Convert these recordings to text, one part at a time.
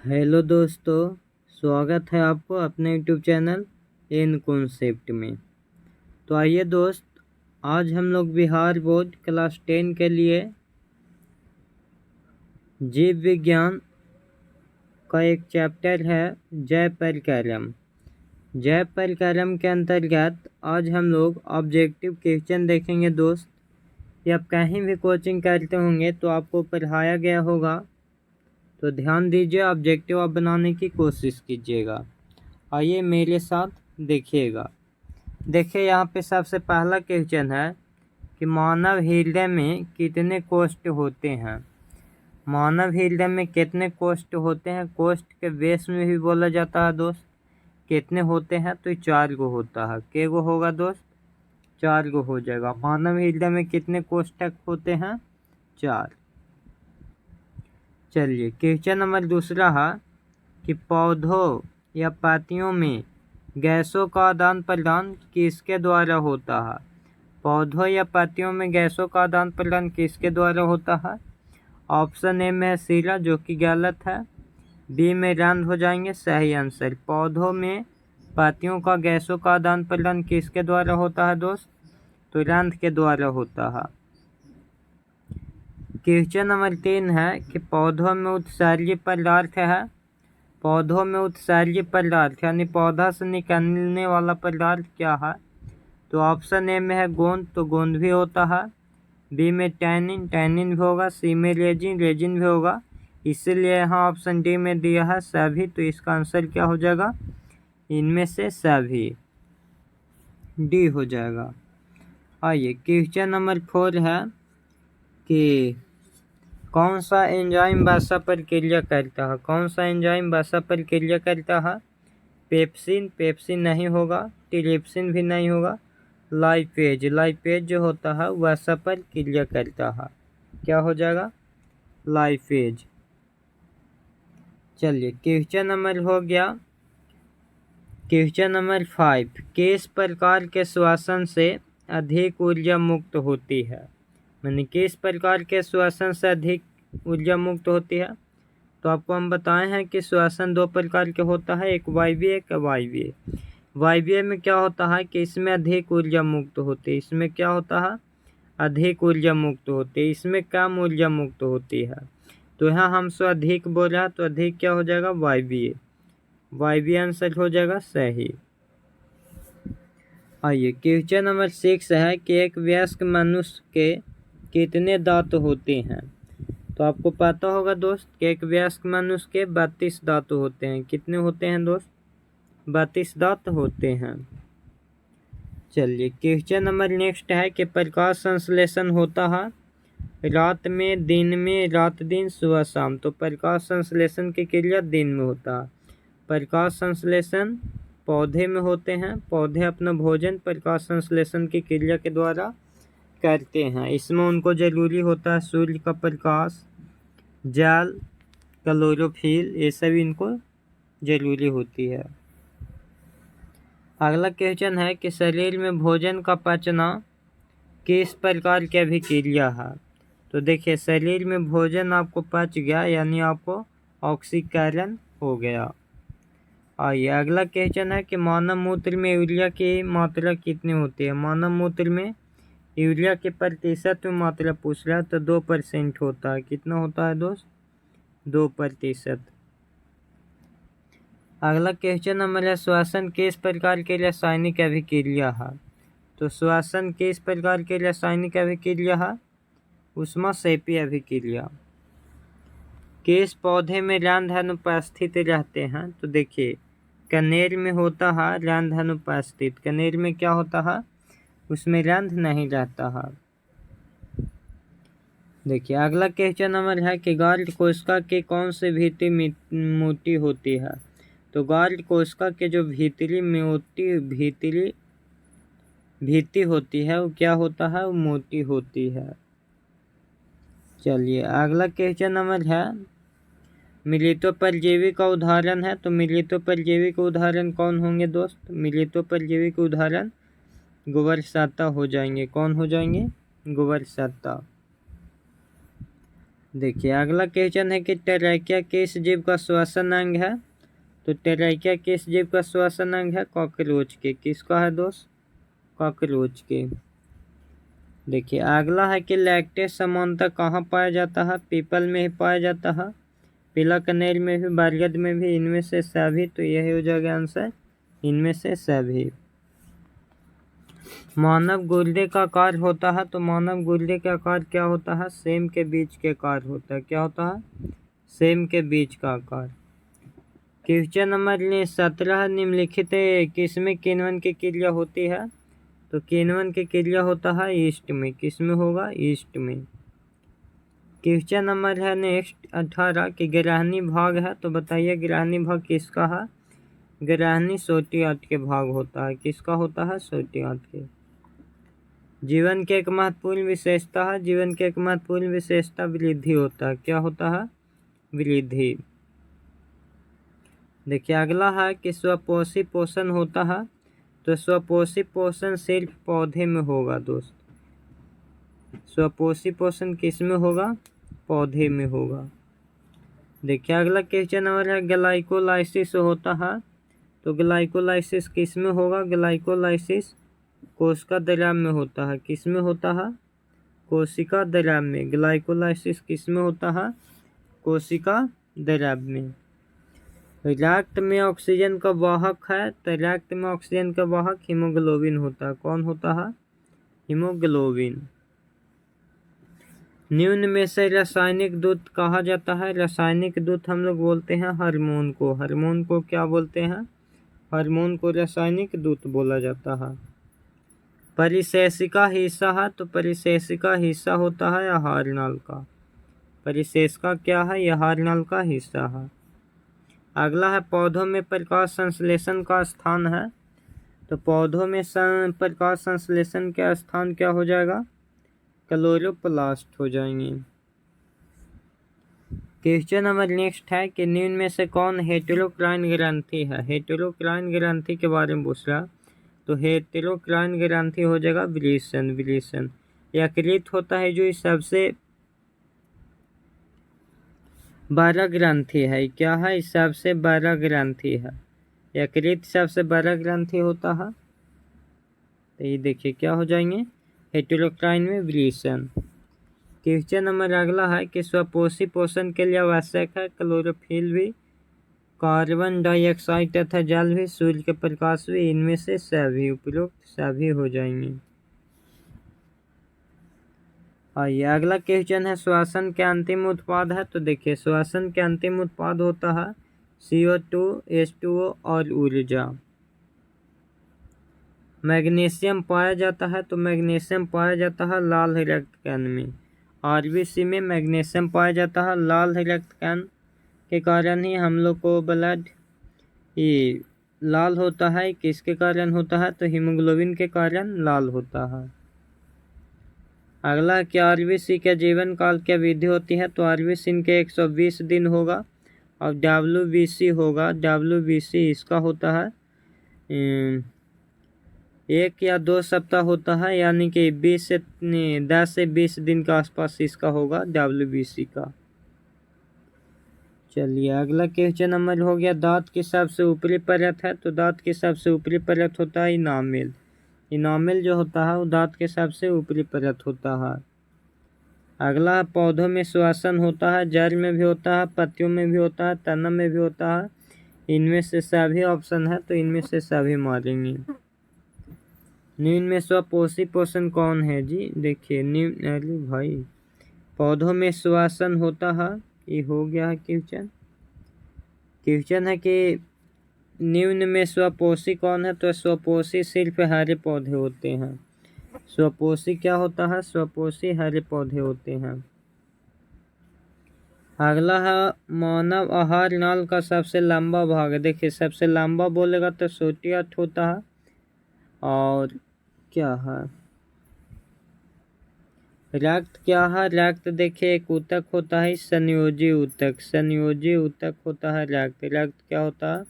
Hello दोस्तों, स्वागत है आपको अपने यूट्यूब चैनल इन कॉन्सेप्ट में। तो आइए दोस्त, आज हम लोग बिहार बोर्ड क्लास 10 के लिए जीव विज्ञान का एक चैप्टर है जय परिकरम। जय परिकरम के अंतर्गत आज हम लोग ऑब्जेक्टिव क्वेश्चन देखेंगे दोस्त। ये आप कहीं भी कोचिंग करते होंगे तो आपको पढ़ाया गया होगा, तो ध्यान दीजिए, ऑब्जेक्टिव आप बनाने की कोशिश कीजिएगा। आइए मेरे साथ देखिएगा। देखिए यहाँ पे सबसे पहला क्वेश्चन है कि मानव हृदय में कितने कोष्ठ होते हैं। मानव हृदय में कितने कोष्ठ होते हैं, कोष्ठ के बेस में भी बोला जाता है दोस्त। कितने होते हैं तो 4 गो होता है। के गो होगा दोस्त? 4 गो हो जाएगा। मानव हृदय में कितने कोष्ठक होते हैं? 4। चलिए क्वेश्चन नंबर दूसरा है कि पौधों या पत्तियों में गैसों का आदान प्रदान किसके द्वारा होता है। पौधों या पत्तियों में गैसों का आदान प्रदान किसके द्वारा होता है? ऑप्शन ए में है शीला, जो कि गलत है। बी में रंध्र हो जाएंगे सही आंसर। पौधों में पत्तियों का गैसों का आदान प्रदान किसके द्वारा होता है दोस्त? तो रंध्र के द्वारा होता है। क्वेश्चन नंबर 3 है कि पौधों में उत्सर्जी पदार्थ है। पौधों में उत्सर्जी पदार्थ यानी पौधा से निकलने वाला पदार्थ क्या है? तो ऑप्शन ए में है गोंद, तो गोंद भी होता है। बी में टैनिन, टैनिन भी होगा। सी में रेजिन, रेजिन भी होगा। इसीलिए यहाँ ऑप्शन डी में दिया है सभी, तो इसका आंसर क्या हो जाएगा? इनमें से सभी, डी हो जाएगा। आइए क्वेश्चन नंबर 4 है कि कौन सा एंजाइम वसा प्रक्रिया करता है। कौन सा एंजाइम वसा प्रक्रिया करता है? पेप्सिन, पेप्सिन नहीं होगा। टिरिप्सिन भी नहीं होगा। लाइपेज, लाइपेज जो होता है वसा प्रक्रिया करता है। क्या हो जाएगा? लाइपेज। चलिए क्वेश्चन नंबर हो गया क्वेश्चन नंबर 5, किस प्रकार के श्वसन से अधिक ऊर्जा मुक्त होती है। यानी किस प्रकार के श्वसन से अधिक ऊर्जा मुक्त होती है? तो आपको हम बताए हैं कि श्वसन 2 प्रकार के होता है, एक वायवीय एक अवायवीय। वायवीय में क्या होता है कि इसमें अधिक ऊर्जा मुक्त होती है। इसमें क्या होता है? अधिक ऊर्जा मुक्त होती है। इसमें कम ऊर्जा मुक्त होती है। तो यहाँ हमसे अधिक बोला, तो अधिक क्या हो जाएगा? वायवीय। वायवीय आंसर हो जाएगा सही। आइए क्वेश्चन नंबर 6 है कि एक वयस्क मनुष्य के कितने दांत होते हैं। तो आपको पता होगा दोस्त कि एक वयस्क मनुष्य के 32 दांत होते हैं। कितने होते हैं दोस्त? 32 दांत होते हैं। चलिए क्वेश्चन नंबर नेक्स्ट है कि प्रकाश संश्लेषण होता है रात में, दिन में, रात दिन, सुबह शाम। तो प्रकाश संश्लेषण की क्रिया दिन में होता है। प्रकाश संश्लेषण पौधे में होते हैं। पौधे अपना भोजन प्रकाश संश्लेषण की क्रिया के द्वारा करते हैं। इसमें उनको जरूरी होता है सूर्य का प्रकाश, जल, क्लोरोफिल, ये सब इनको जरूरी होती है। अगला क्वेश्चन है कि शरीर में भोजन का पचना किस प्रकार की अभिक्रिया है। तो देखिए शरीर में भोजन आपको पच गया यानी आपको ऑक्सीकरण हो गया। आइए अगला क्वेश्चन है कि मानव मूत्र में यूरिया की मात्रा कितनी होती है। मानव मूत्र में यूरिया के प्रतिशत में मात्रा पूछ रहा है, तो 2% होता है। कितना होता है दोस्त? 2%। अगला क्वेश्चन नंबर है श्वसन किस प्रकार की रासायनिक अभिक्रिया है। तो श्वसन किस प्रकार की रासायनिक अभिक्रिया है? ऊष्माक्षेपी अभिक्रिया। किस पौधे में रंध्र अनुपस्थित रहते हैं। तो देखिए कनेर में होता है रंध्र अनुपस्थित। कनेर में क्या होता है? उसमें रंध्र नहीं रहता है। देखिए अगला क्वेश्चन नंबर है कि गार्ड कोशिका की कौन सी भित्ति मोटी होती है। तो गार्ड कोशिका के जो भित्ति होती है वो क्या होता है? वो मोटी होती है। चलिए अगला क्वेश्चन नंबर है मिलितो परजीवी का उदाहरण है। तो मिलितो परजीवी के उदाहरण कौन होंगे दोस्त? मिलितो परजीवी के उदाहरण गोवरसत्ता हो जाएंगे। कौन हो जाएंगे? गोवरसत्ता। देखिए अगला क्वेश्चन है कि ट्रैकिया किस जीव का श्वसन अंग है। तो ट्रैकिया किस जीव का श्वसन अंग है? कॉकरोच के। किसका है दोस्त? कॉकरोच के। देखिए अगला है कि लैक्टेस समानता कहाँ पाया जाता है? पीपल में ही पाया जाता है, पीला कनेर में भी, बरगद में भी, इनमें से सभी। तो यही हो जाएगा आंसर, इनमें से सभी। मानव गुर्दे का आकार होता है। तो मानव गुर्दे का आकार क्या होता है? सेम के बीच के आकार होता है। क्या होता है? सेम के बीच का आकार। क्वेश्चन नंबर 17 निम्नलिखित किसमें किण्वन की क्रिया होती है? तो किण्वन की क्रिया होता है ईस्ट में। किसमें होगा? ईस्ट में। क्वेश्चन नंबर है नेक्स्ट 18 कि ग्रहणी भाग है। तो बताइए ग्रहणी भाग किसका है? ग्रहणी सोटी आंत के भाग होता है। किसका होता है? सोटी आंत के। जीवन की एक महत्वपूर्ण विशेषता है। जीवन की एक महत्वपूर्ण विशेषता वृद्धि होता है। क्या होता है? वृद्धि। देखिए अगला है कि स्वपोषी पोषण होता है। तो स्वपोषी पोषण सिर्फ पौधे में होगा दोस्त। स्वपोषी पोषण किस में होगा? पौधे में होगा। देखिए अगला क्वेश्चन नंबर है ग्लाइकोलाइसिस होता है। तो ग्लाइकोलाइसिस किस में होगा? ग्लाइकोलाइसिस कोशिका द्रव्य में होता है। किस में होता है? कोशिका द्रव्य में। ग्लाइकोलाइसिस किस में होता है? कोशिका द्रव्य में। रक्त में ऑक्सीजन का वाहक है। तो रक्त में ऑक्सीजन का वाहक हीमोग्लोबिन होता है। कौन होता है? हीमोग्लोबिन। निम्न में से रासायनिक दूत कहा जाता है। रासायनिक दूत हम लोग बोलते हैं हार्मोन को। हार्मोन को क्या बोलते हैं? हार्मोन को रासायनिक दूत बोला जाता है। परिशेषिका हिस्सा है। तो परिशेषिका हिस्सा होता है आहार नाल का। परिशेषिका क्या है? आहार नाल का हिस्सा है। अगला है पौधों में प्रकाश संश्लेषण का स्थान है। तो पौधों में प्रकाश संश्लेषण का स्थान क्या हो जाएगा? क्लोरोप्लास्ट हो जाएंगे। क्वेश्चन नंबर नेक्स्ट है कि निम्न में से कौन हेटेरोक्राइन ग्रंथि है? हेटेरोक्राइन ग्रंथि के बारे में पूछ रहा। तो हेटेरोक्राइन ग्रंथि हो जाएगा वृषण। वृषण यकृत होता है जो इस सबसे बड़ा ग्रंथि है। क्या है? इस सबसे बड़ा ग्रंथि है। यकृत सबसे बड़ा ग्रंथि होता है। तो ये देखिए क्या हो जाएंगे? हेटेरोक्राइन में वृषण। क्वेश्चन नंबर अगला है कि स्वपोषी पोषण के लिए आवश्यक है क्लोरोफिल भी, कार्बन डाइऑक्साइड तथा जल भी, सूर्य के प्रकाश भी, इनमें से सभी। उपरोक्त सभी हो जाएंगे। आइए अगला क्वेश्चन है श्वसन के अंतिम उत्पाद है। तो देखिए श्वसन के अंतिम उत्पाद होता है CO2, H2O और ऊर्जा। मैग्नीशियम पाया जाता है। तो मैग्नीशियम पाया जाता है लाल रक्त कण में। RBC में मैग्नीशियम पाया जाता है। लाल रक्त कण के कारण ही हम लोग को ब्लड ये लाल होता है। किसके कारण होता है? तो हीमोग्लोबिन के कारण लाल होता है। अगला कि RBC का जीवन काल क्या विधि होती है? तो RBC इनके 120 दिन होगा और WBC होगा। WBC इसका होता है 1 या 2 सप्ताह होता है, यानी कि 10 से 20 दिन के आसपास इसका होगा WBC का। चलिए अगला क्वेश्चन नंबर हो गया दांत की सबसे ऊपरी परत है। तो दांत की सबसे ऊपरी परत होता है इनामेल। इनामेल जो होता है वो दांत के सबसे ऊपरी परत होता है। अगला है पौधों में श्वसन होता है। जड़ में भी होता है, पत्तियों में भी होता है, तना में भी होता है। इनमें से सभी ऑप्शन है, तो इनमें से सभी मारेंगे। निम्न में स्वपोषी पोषण कौन है जी? देखिए निम्न, अरे भाई पौधों में श्वसन होता है। ये हो गया है क्वेश्चन। क्वेश्चन है कि निम्न में स्वपोषी कौन है? तो स्वपोषी सिर्फ हरे पौधे होते हैं। स्वपोषी क्या होता है? स्वपोषी हरे पौधे होते हैं। अगला है मानव आहार नाल का सबसे लंबा भाग। देखिए सबसे लंबा बोलेगा तो सोटी आंत होता है। और क्या है? रक्त क्या है? रक्त देखिए एक ऊतक होता है संयोजी ऊतक। संयोजी ऊतक होता है रक्त। रक्त क्या होता है?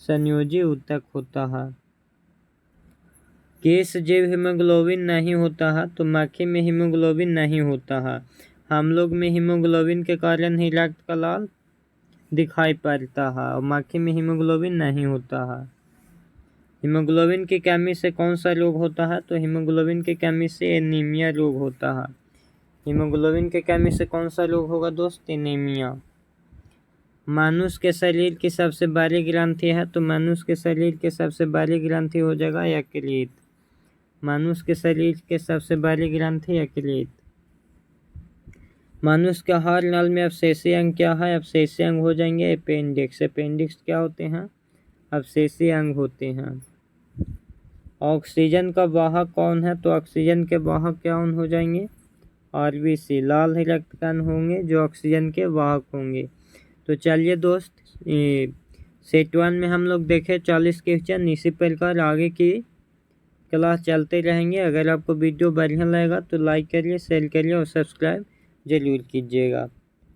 संयोजी ऊतक होता है। किस जीव हीमोग्लोबिन नहीं होता है? तो मक्खी में हीमोग्लोबिन नहीं होता है। हम लोग में हीमोग्लोबिन के कारण ही रक्त का लाल दिखाई पड़ता है और मक्खी में हीमोग्लोबिन नहीं होता है। हीमोग्लोबिन की कमी से कौन सा रोग होता है? तो हीमोग्लोबिन की कमी से एनीमिया रोग होता है। हीमोग्लोबिन की कमी से कौन सा रोग होगा दोस्त? एनीमिया। मनुष्य के शरीर की सबसे बड़ी ग्रंथि है, तो मनुष्य के शरीर के सबसे बड़ी ग्रंथि हो जाएगा यकृत। मनुष्य के शरीर के सबसे बड़ी ग्रंथि यकृत। मनुष्य के हर नल में अवशेषीय अंग क्या है? अवशेषीय अंग हो जाएंगे अपेंडिक्स। अपेंडिक्स क्या होते हैं? अवशेषीय अंग होते हैं। ऑक्सीजन का वाहक कौन है? तो ऑक्सीजन के वाहक क्या हो जाएंगे? आरबीसी, लाल रक्त कण होंगे जो ऑक्सीजन के वाहक होंगे। तो चलिए दोस्त, सेट 1 में हम लोग देखे 40 क्वेश्चन। इसी प्रकार आगे की क्लास चलते रहेंगे। अगर आपको वीडियो बढ़िया लगेगा तो लाइक करिए, शेयर करिए और सब्सक्राइब जरूर कीजिएगा।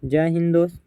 जय हिंद दोस्त।